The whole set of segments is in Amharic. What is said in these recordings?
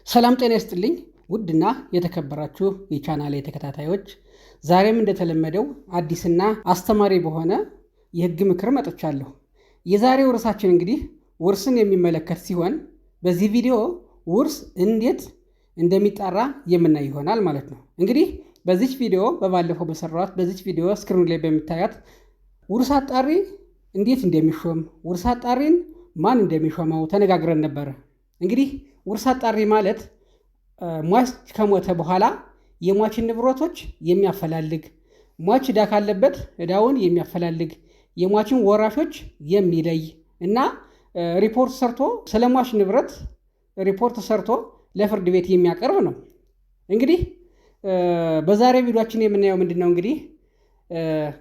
ሰላም ጤና ይስጥልኝ ውድና የተከበራችሁ የቻናሌ ተከታታዮች፣ ዛሬም እንደተለመደው አዲስና አስተማሪ በሆነ የህግ ምክር መጥቻለሁ። የዛሬው ርዕሳችን እንግዲህ ውርስን የሚመለከት ሲሆን በዚህ ቪዲዮ ውርስ እንዴት እንደሚጣራ የምናይ ይሆናል ማለት ነው። እንግዲህ በዚች ቪዲዮ በባለፈው በሰራሁት በዚች ቪዲዮ ስክሪኑ ላይ በሚታያት ውርስ አጣሪ እንዴት እንደሚሾም ውርስ አጣሪን ማን እንደሚሾመው ተነጋግረን ነበረ። እንግዲህ ውርስ አጣሪ ማለት ሟች ከሞተ በኋላ የሟችን ንብረቶች የሚያፈላልግ፣ ሟች ዕዳ ካለበት ዕዳውን የሚያፈላልግ፣ የሟችን ወራሾች የሚለይ እና ሪፖርት ሰርቶ ስለ ሟች ንብረት ሪፖርት ሰርቶ ለፍርድ ቤት የሚያቀርብ ነው። እንግዲህ በዛሬ ቪዲዮአችን የምናየው ምንድነው? እንግዲህ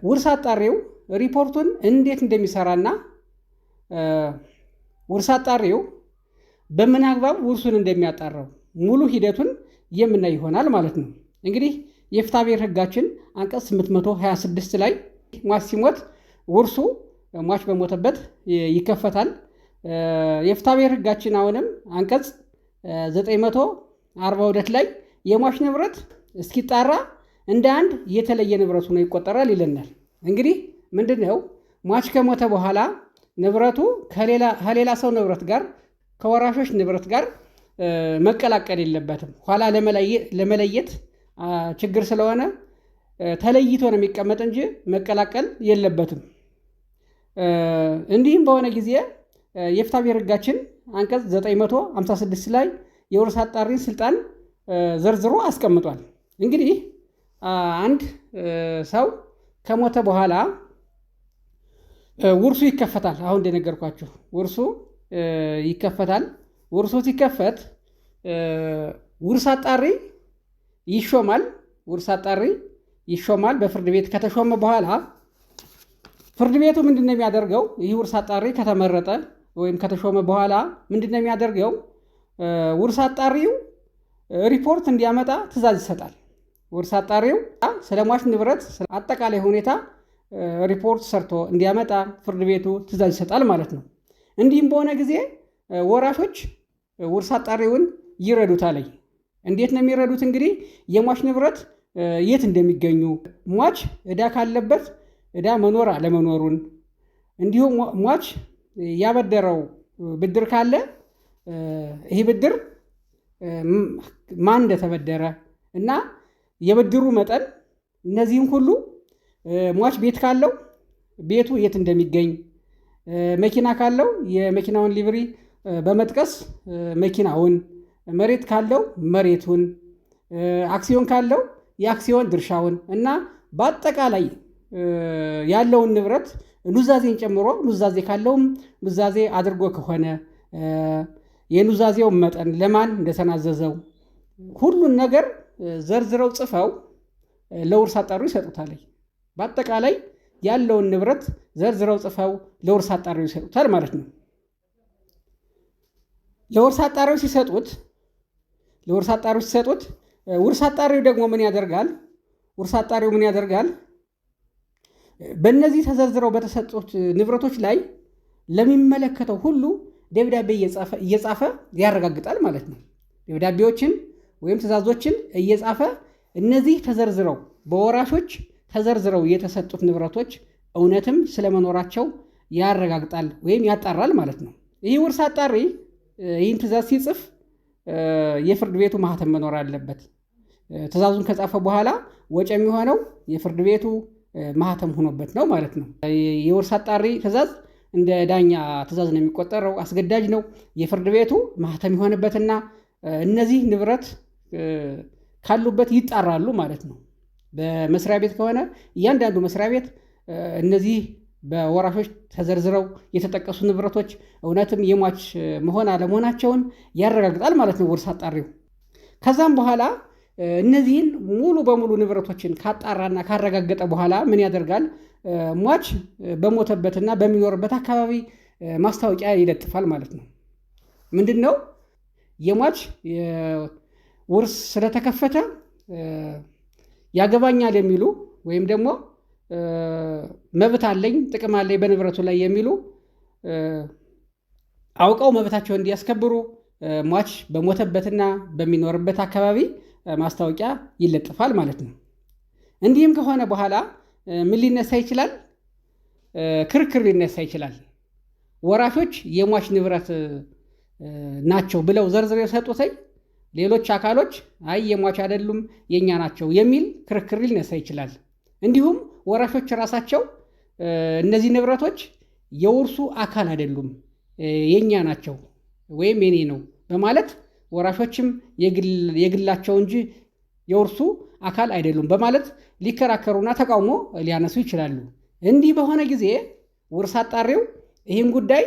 ውርስ አጣሪው ሪፖርቱን እንዴት እንደሚሰራና ውርስ አጣሪው በምን አግባብ ውርሱን እንደሚያጣራው ሙሉ ሂደቱን የምናይ ይሆናል ማለት ነው። እንግዲህ የፍትሐብሔር ሕጋችን አንቀጽ 826 ላይ ሟች ሲሞት ውርሱ ሟች በሞተበት ይከፈታል። የፍትሐብሔር ሕጋችን አሁንም አንቀጽ 942 ላይ የሟች ንብረት እስኪጣራ እንደ አንድ የተለየ ንብረቱ ነው ይቆጠራል ይለናል። እንግዲህ ምንድነው ሟች ከሞተ በኋላ ንብረቱ ከሌላ ሰው ንብረት ጋር ከወራሾች ንብረት ጋር መቀላቀል የለበትም። ኋላ ለመለየት ችግር ስለሆነ ተለይቶ ነው የሚቀመጥ እንጂ መቀላቀል የለበትም። እንዲህም በሆነ ጊዜ የፍትሐብሔር ሕጋችን አንቀጽ 956 ላይ የውርስ አጣሪን ስልጣን ዘርዝሮ አስቀምጧል። እንግዲህ አንድ ሰው ከሞተ በኋላ ውርሱ ይከፈታል። አሁን እንደነገርኳችሁ ውርሱ ይከፈታል። ውርሱ ሲከፈት ውርስ አጣሪ ይሾማል። ውርስ አጣሪ ይሾማል። በፍርድ ቤት ከተሾመ በኋላ ፍርድ ቤቱ ምንድነው የሚያደርገው? ይህ ውርስ አጣሪ ከተመረጠ ወይም ከተሾመ በኋላ ምንድነው የሚያደርገው? ውርስ አጣሪው ሪፖርት እንዲያመጣ ትዕዛዝ ይሰጣል። ውርስ አጣሪው ስለ ሟች ንብረት አጠቃላይ ሁኔታ ሪፖርት ሰርቶ እንዲያመጣ ፍርድ ቤቱ ትዕዛዝ ይሰጣል ማለት ነው። እንዲህም በሆነ ጊዜ ወራሾች ውርስ አጣሪውን ይረዱታል። እንዴት ነው የሚረዱት? እንግዲህ የሟች ንብረት የት እንደሚገኙ፣ ሟች ዕዳ ካለበት ዕዳ መኖር አለመኖሩን፣ እንዲሁም ሟች ያበደረው ብድር ካለ ይህ ብድር ማን እንደተበደረ እና የብድሩ መጠን፣ እነዚህም ሁሉ ሟች ቤት ካለው ቤቱ የት እንደሚገኝ፣ መኪና ካለው የመኪናውን ሊብሪ በመጥቀስ መኪናውን፣ መሬት ካለው መሬቱን፣ አክሲዮን ካለው የአክሲዮን ድርሻውን እና በአጠቃላይ ያለውን ንብረት ኑዛዜን ጨምሮ ኑዛዜ ካለውም ኑዛዜ አድርጎ ከሆነ የኑዛዜውን መጠን ለማን እንደተናዘዘው ሁሉን ነገር ዘርዝረው ጽፈው ለውርስ አጣሪው ይሰጡታል። በአጠቃላይ ያለውን ንብረት ዘርዝረው ጽፈው ለውርስ አጣሪው ይሰጡታል ማለት ነው። ለውርስ አጣሪው ሲሰጡት ውርስ አጣሪው ደግሞ ምን ያደርጋል? ውርስ አጣሪው ምን ያደርጋል? በእነዚህ ተዘርዝረው በተሰጡት ንብረቶች ላይ ለሚመለከተው ሁሉ ደብዳቤ እየጻፈ ያረጋግጣል ማለት ነው። ደብዳቤዎችን ወይም ትዕዛዞችን እየጻፈ እነዚህ ተዘርዝረው በወራሾች ተዘርዝረው የተሰጡት ንብረቶች እውነትም ስለመኖራቸው ያረጋግጣል ወይም ያጣራል ማለት ነው። ይህ ውርስ አጣሪ ይህን ትዕዛዝ ሲጽፍ የፍርድ ቤቱ ማህተም መኖር አለበት። ትዕዛዙን ከጻፈ በኋላ ወጪ የሚሆነው የፍርድ ቤቱ ማህተም ሆኖበት ነው ማለት ነው። የውርስ አጣሪ ትዕዛዝ እንደ ዳኛ ትዕዛዝ ነው የሚቆጠረው፣ አስገዳጅ ነው። የፍርድ ቤቱ ማህተም የሆነበትና እነዚህ ንብረት ካሉበት ይጣራሉ ማለት ነው። በመስሪያ ቤት ከሆነ እያንዳንዱ መስሪያ ቤት እነዚህ በወራሾች ተዘርዝረው የተጠቀሱ ንብረቶች እውነትም የሟች መሆን አለመሆናቸውን ያረጋግጣል ማለት ነው ውርስ አጣሪው። ከዛም በኋላ እነዚህን ሙሉ በሙሉ ንብረቶችን ካጣራና ካረጋገጠ በኋላ ምን ያደርጋል? ሟች በሞተበትና በሚኖርበት አካባቢ ማስታወቂያ ይለጥፋል ማለት ነው። ምንድን ነው? የሟች ውርስ ስለተከፈተ ያገባኛል የሚሉ ወይም ደግሞ መብት አለኝ ጥቅም አለኝ በንብረቱ ላይ የሚሉ አውቀው መብታቸውን እንዲያስከብሩ ሟች በሞተበትና በሚኖርበት አካባቢ ማስታወቂያ ይለጥፋል ማለት ነው። እንዲህም ከሆነ በኋላ ምን ሊነሳ ይችላል? ክርክር ሊነሳ ይችላል። ወራሾች የሟች ንብረት ናቸው ብለው ዘርዝረው የሰጡትኝ ሌሎች አካሎች አይ የሟች አይደሉም የኛ ናቸው የሚል ክርክር ሊነሳ ይችላል። እንዲሁም ወራሾች ራሳቸው እነዚህ ንብረቶች የውርሱ አካል አይደሉም የኛ ናቸው ወይም የኔ ነው በማለት ወራሾችም የግላቸው እንጂ የውርሱ አካል አይደሉም በማለት ሊከራከሩና ተቃውሞ ሊያነሱ ይችላሉ። እንዲህ በሆነ ጊዜ ውርስ አጣሪው ይህን ጉዳይ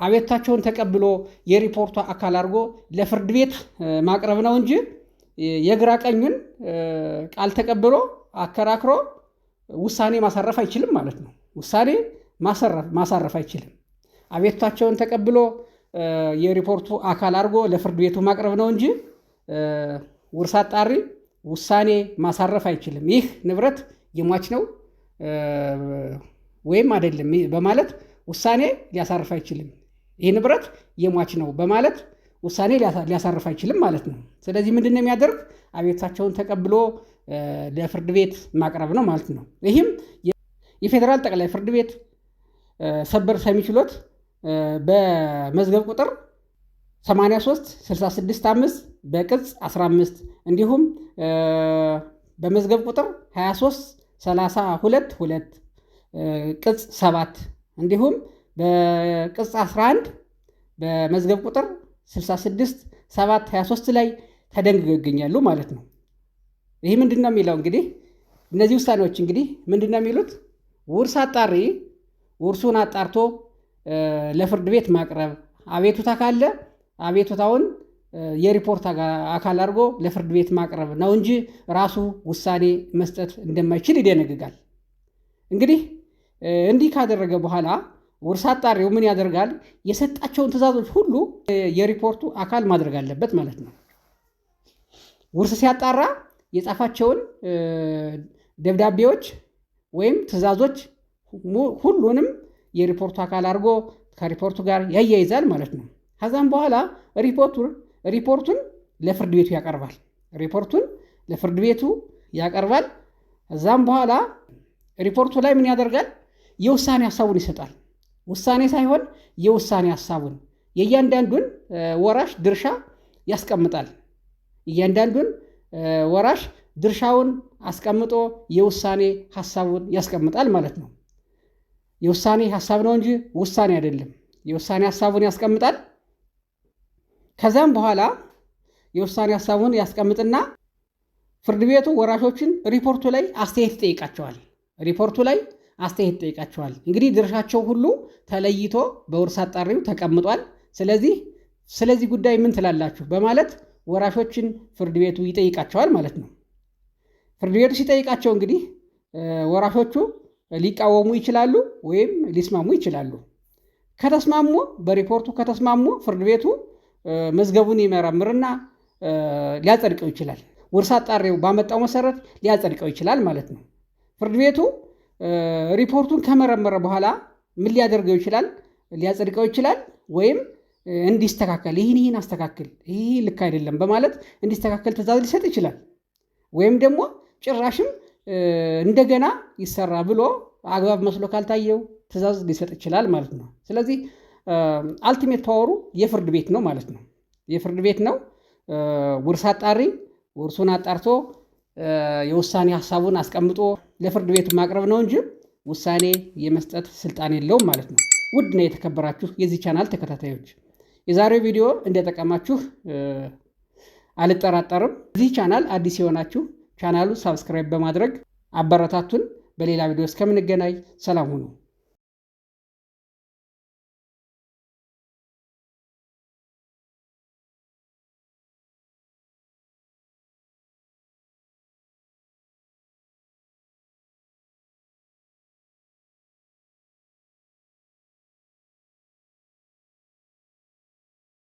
አቤቱታቸውን ተቀብሎ የሪፖርቱ አካል አድርጎ ለፍርድ ቤት ማቅረብ ነው እንጂ የግራ ቀኙን ቃል ተቀብሎ አከራክሮ ውሳኔ ማሳረፍ አይችልም ማለት ነው። ውሳኔ ማሳረፍ አይችልም። አቤቱታቸውን ተቀብሎ የሪፖርቱ አካል አድርጎ ለፍርድ ቤቱ ማቅረብ ነው እንጂ ውርስ አጣሪ ውሳኔ ማሳረፍ አይችልም። ይህ ንብረት የሟች ነው ወይም አይደለም በማለት ውሳኔ ሊያሳርፍ አይችልም። ይህ ንብረት የሟች ነው በማለት ውሳኔ ሊያሳርፍ አይችልም ማለት ነው። ስለዚህ ምንድን ነው የሚያደርግ? አቤቱታቸውን ተቀብሎ ለፍርድ ቤት ማቅረብ ነው ማለት ነው። ይህም የፌዴራል ጠቅላይ ፍርድ ቤት ሰበር ሰሚ ችሎት በመዝገብ ቁጥር 83/66/5 በቅጽ 15 እንዲሁም በመዝገብ ቁጥር 23/32/2 ቅጽ 7 እንዲሁም በቅጽ 11 በመዝገብ ቁጥር 66/7/23 ላይ ተደንግገው ይገኛሉ ማለት ነው። ይህ ምንድን ነው የሚለው? እንግዲህ እነዚህ ውሳኔዎች እንግዲህ ምንድን ነው የሚሉት? ውርስ አጣሪ ውርሱን አጣርቶ ለፍርድ ቤት ማቅረብ፣ አቤቱታ ካለ አቤቱታውን የሪፖርት አካል አድርጎ ለፍርድ ቤት ማቅረብ ነው እንጂ ራሱ ውሳኔ መስጠት እንደማይችል ይደነግጋል። እንግዲህ እንዲህ ካደረገ በኋላ ውርስ አጣሪው ምን ያደርጋል? የሰጣቸውን ትዕዛዞች ሁሉ የሪፖርቱ አካል ማድረግ አለበት ማለት ነው። ውርስ ሲያጣራ የጻፋቸውን ደብዳቤዎች ወይም ትዕዛዞች ሁሉንም የሪፖርቱ አካል አድርጎ ከሪፖርቱ ጋር ያያይዛል ማለት ነው። ከዛም በኋላ ሪፖርቱን ለፍርድ ቤቱ ያቀርባል። ከዛም በኋላ ሪፖርቱ ላይ ምን ያደርጋል? የውሳኔ ሀሳቡን ይሰጣል። ውሳኔ ሳይሆን የውሳኔ ሀሳቡን የእያንዳንዱን ወራሽ ድርሻ ያስቀምጣል። እያንዳንዱን ወራሽ ድርሻውን አስቀምጦ የውሳኔ ሀሳቡን ያስቀምጣል ማለት ነው። የውሳኔ ሀሳብ ነው እንጂ ውሳኔ አይደለም። የውሳኔ ሀሳቡን ያስቀምጣል። ከዛም በኋላ የውሳኔ ሀሳቡን ያስቀምጥና ፍርድ ቤቱ ወራሾችን ሪፖርቱ ላይ አስተያየት ይጠይቃቸዋል። እንግዲህ ድርሻቸው ሁሉ ተለይቶ በውርስ አጣሪው ተቀምጧል። ስለዚህ ጉዳይ ምን ትላላችሁ በማለት ወራሾችን ፍርድ ቤቱ ይጠይቃቸዋል ማለት ነው። ፍርድ ቤቱ ሲጠይቃቸው እንግዲህ ወራሾቹ ሊቃወሙ ይችላሉ ወይም ሊስማሙ ይችላሉ። በሪፖርቱ ከተስማሙ ፍርድ ቤቱ መዝገቡን ይመረምርና ሊያጸድቀው ይችላል። ውርስ አጣሪው ባመጣው መሰረት ሊያጸድቀው ይችላል ማለት ነው። ፍርድ ቤቱ ሪፖርቱን ከመረመረ በኋላ ምን ሊያደርገው ይችላል? ሊያጸድቀው ይችላል ወይም እንዲስተካከል ይህን አስተካክል፣ ይህ ልክ አይደለም በማለት እንዲስተካከል ትዕዛዝ ሊሰጥ ይችላል። ወይም ደግሞ ጭራሽም እንደገና ይሰራ ብሎ አግባብ መስሎ ካልታየው ትዕዛዝ ሊሰጥ ይችላል ማለት ነው። ስለዚህ አልቲሜት ፓወሩ የፍርድ ቤት ነው ማለት ነው። የፍርድ ቤት ነው። ውርስ አጣሪ ውርሱን አጣርቶ የውሳኔ ሀሳቡን አስቀምጦ ለፍርድ ቤቱ ማቅረብ ነው እንጂ ውሳኔ የመስጠት ስልጣን የለውም ማለት ነው። ውድና የተከበራችሁ የዚህ ቻናል ተከታታዮች የዛሬው ቪዲዮ እንደጠቀማችሁ አልጠራጠርም። እዚህ ቻናል አዲስ የሆናችሁ ቻናሉ ሳብስክራይብ በማድረግ አበረታቱን። በሌላ ቪዲዮ እስከምንገናኝ ሰላም ሁኑ።